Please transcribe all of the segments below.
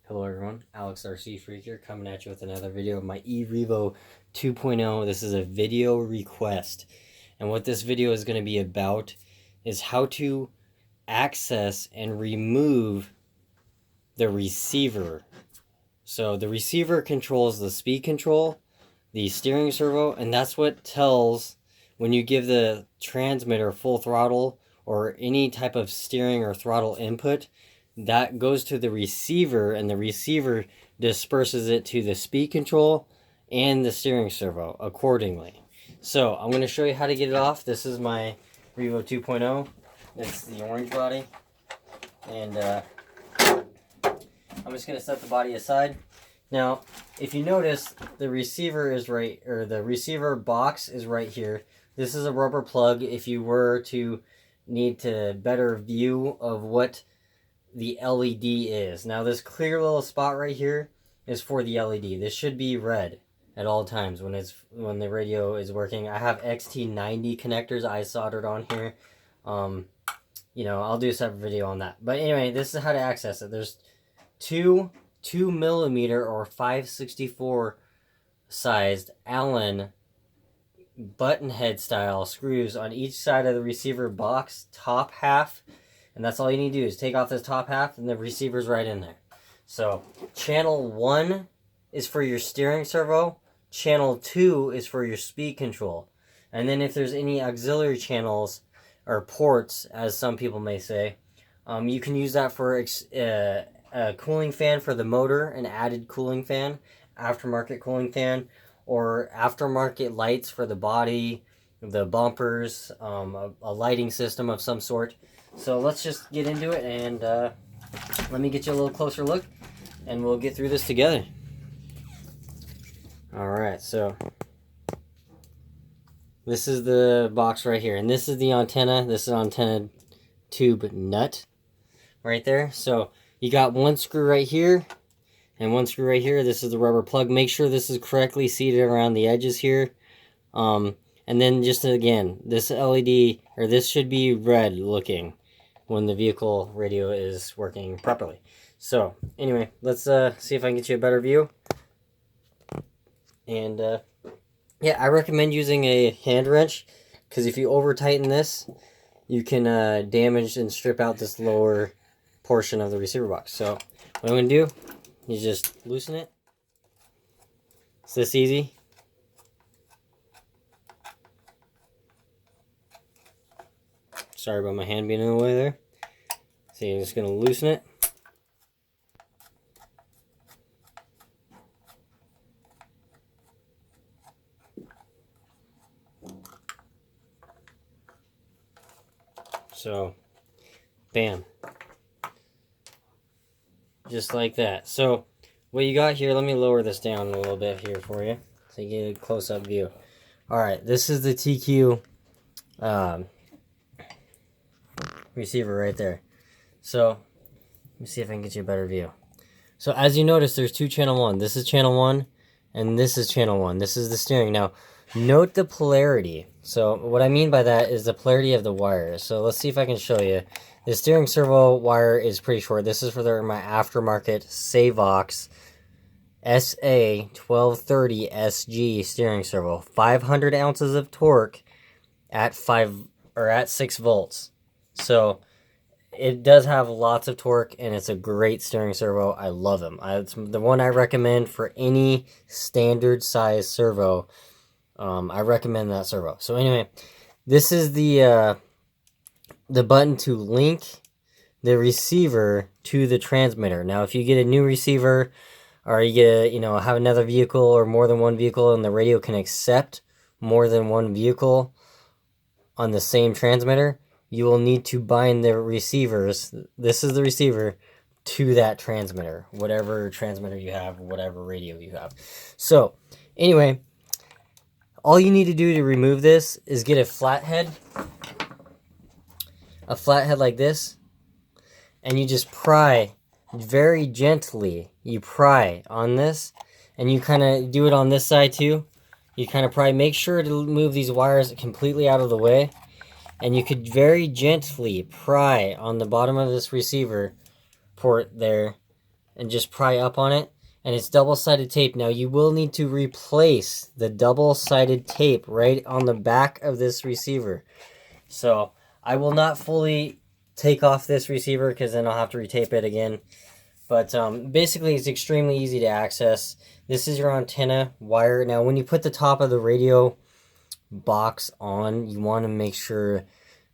Hello everyone, Alex RC Freak here, coming at you with another video of my revo 2.0. This is a video request, and what this video is going to be about is how to access and remove the receiver. So the receiver controls the speed control, the steering servo, and that's what tells when you give the transmitter full throttle or any type of steering or throttle input. That goes to the receiver, and the receiver disperses it to the speed control and the steering servo accordingly. So I'm going to show you how to get it off. This is my revo 2.0. It's the orange body, and I'm just going to set the body aside. Now, if you notice, the receiver is right, or the receiver box is right here. This is a rubber plug if you were to need to better view of what the LED is. Now this clear little spot right here is for the LED. This should be red at all times when the radio is working. I have XT90 connectors I soldered on here. You know, I'll do a separate video on that. But anyway, this is how to access it. There's two 2mm or 5/64 sized Allen button head style screws on each side of the receiver box top half. And that's all you need to do is take off this top half, and the receiver's right in there. So channel 1 is for your steering servo. Channel 2 is for your speed control. And then if there's any auxiliary channels or ports, as some people may say, you can use that for a cooling fan for the motor, an added cooling fan, aftermarket cooling fan, or aftermarket lights for the body, the bumpers, a lighting system of some sort. So let's just get into it, and let me get you a little closer look, and we'll get through this together. Alright, so this is the box right here, and this is the antenna. This is antenna tube nut right there. So you got one screw right here and one screw right here. This is the rubber plug. Make sure this is correctly seated around the edges here. And then just again, this LED, or this should be red looking when the vehicle radio is working properly. So anyway, let's see if I can get you a better view. And yeah, I recommend using a hand wrench, because if you over tighten this, you can damage and strip out this lower portion of the receiver box. So what I'm going to do is just loosen it. It's this easy. Sorry about my hand being in the way there. So you're just going to loosen it. So, bam. Just like that. So, what you got here, let me lower this down a little bit here for you, so you get a close-up view. Alright, this is the TQ receiver right there. So let me see if I can get you a better view. So as you notice, there's two channel 1. This is channel 1, and this is channel 1. This is the steering. Now note the polarity. So what I mean by that is the polarity of the wires. So let's see if I can show you. The steering servo wire is pretty short. This is for my aftermarket Savox SA1230 SG steering servo. 500 ounces of torque at 6 volts. So it does have lots of torque, and it's a great steering servo. I love them. It's the one I recommend for any standard size servo. I recommend that servo. So anyway, this is the button to link the receiver to the transmitter. Now, if you get a new receiver, or you get have another vehicle or more than one vehicle, and the radio can accept more than one vehicle on the same transmitter, you will need to bind the receivers. This is the receiver to that transmitter, whatever transmitter you have, whatever radio you have. So anyway, all you need to do to remove this is get a flathead like this, and you just pry very gently. You pry on this, and you kind of do it on this side too. You kind of pry. Make sure to move these wires completely out of the way. And you could very gently pry on the bottom of this receiver port there, and just pry up on it. And it's double-sided tape. Now you will need to replace the double-sided tape right on the back of this receiver. So I will not fully take off this receiver because then I'll have to retape it again. But basically it's extremely easy to access. This is your antenna wire. Now when you put the top of the radio box on, you want to make sure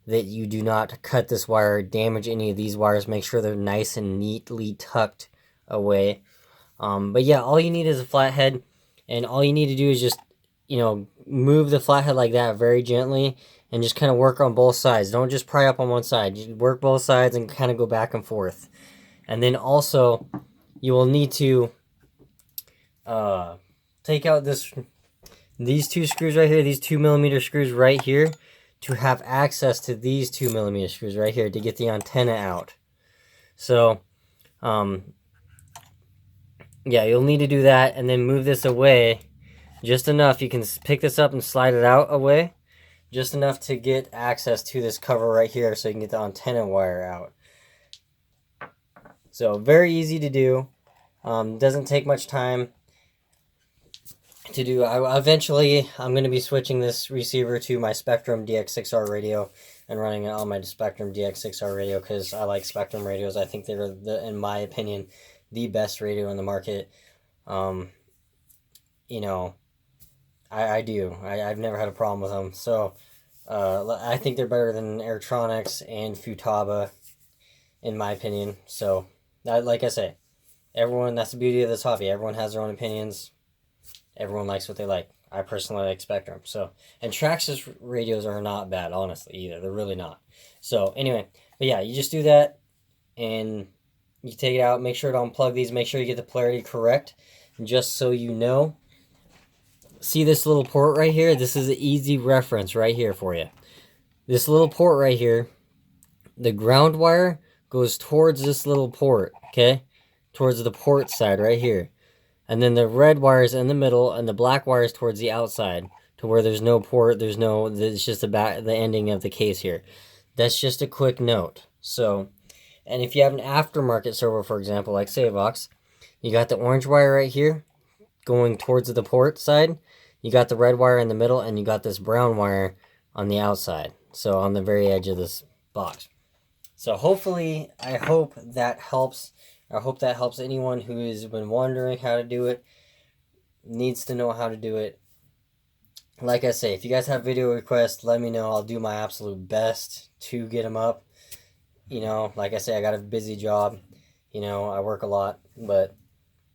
that you do not cut this wire, damage any of these wires. Make sure they're nice and neatly tucked away. But yeah, all you need is a flathead, and all you need to do is just, move the flathead like that very gently, and just kind of work on both sides. Don't just pry up on one side. You work both sides and kind of go back and forth. And then also, you will need to take out these two screws right here, these 2mm screws right here, to have access to these 2mm screws right here to get the antenna out. So, yeah, you'll need to do that, and then move this away just enough. You can pick this up and slide it out away, just enough to get access to this cover right here so you can get the antenna wire out. So very easy to do. Doesn't take much time to do. Eventually, I'm going to be switching this receiver to my Spectrum DX6R radio and running it on my Spectrum DX6R radio because I like Spectrum radios. I think they're, in my opinion, the best radio in the market. I do. I've never had a problem with them. So I think they're better than Airtronics and Futaba, in my opinion. So, like I say, that's the beauty of this hobby. Everyone has their own opinions. Everyone likes what they like. I personally like Spectrum. So, and Traxxas radios are not bad, honestly, either. They're really not. So, anyway, but yeah, you just do that, and you take it out. Make sure to unplug these. Make sure you get the polarity correct. And just so you know, see this little port right here? This is an easy reference right here for you. This little port right here, the ground wire goes towards this little port, okay? Towards the port side right here. And then the red wire is in the middle, and the black wire is towards the outside, to where there's no port, it's just the ending of the case here. That's just a quick note. So, and if you have an aftermarket servo, for example, like Savox, you got the orange wire right here, going towards the port side. You got the red wire in the middle, and you got this brown wire on the outside. So, on the very edge of this box. So, hopefully, I hope that helps. I hope that helps anyone who has been wondering how to do it, needs to know how to do it. Like I say, if you guys have video requests, let me know. I'll do my absolute best to get them up. Like I say, I got a busy job. I work a lot, but,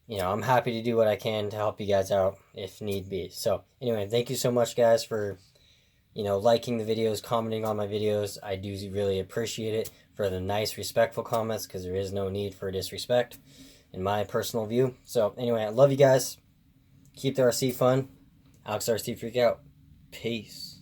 I'm happy to do what I can to help you guys out if need be. So, anyway, thank you so much, guys, for, liking the videos, commenting on my videos. I do really appreciate it. For the nice, respectful comments, because there is no need for disrespect, in my personal view. So, anyway, I love you guys. Keep the RC fun. Alex RC Freak out. Peace.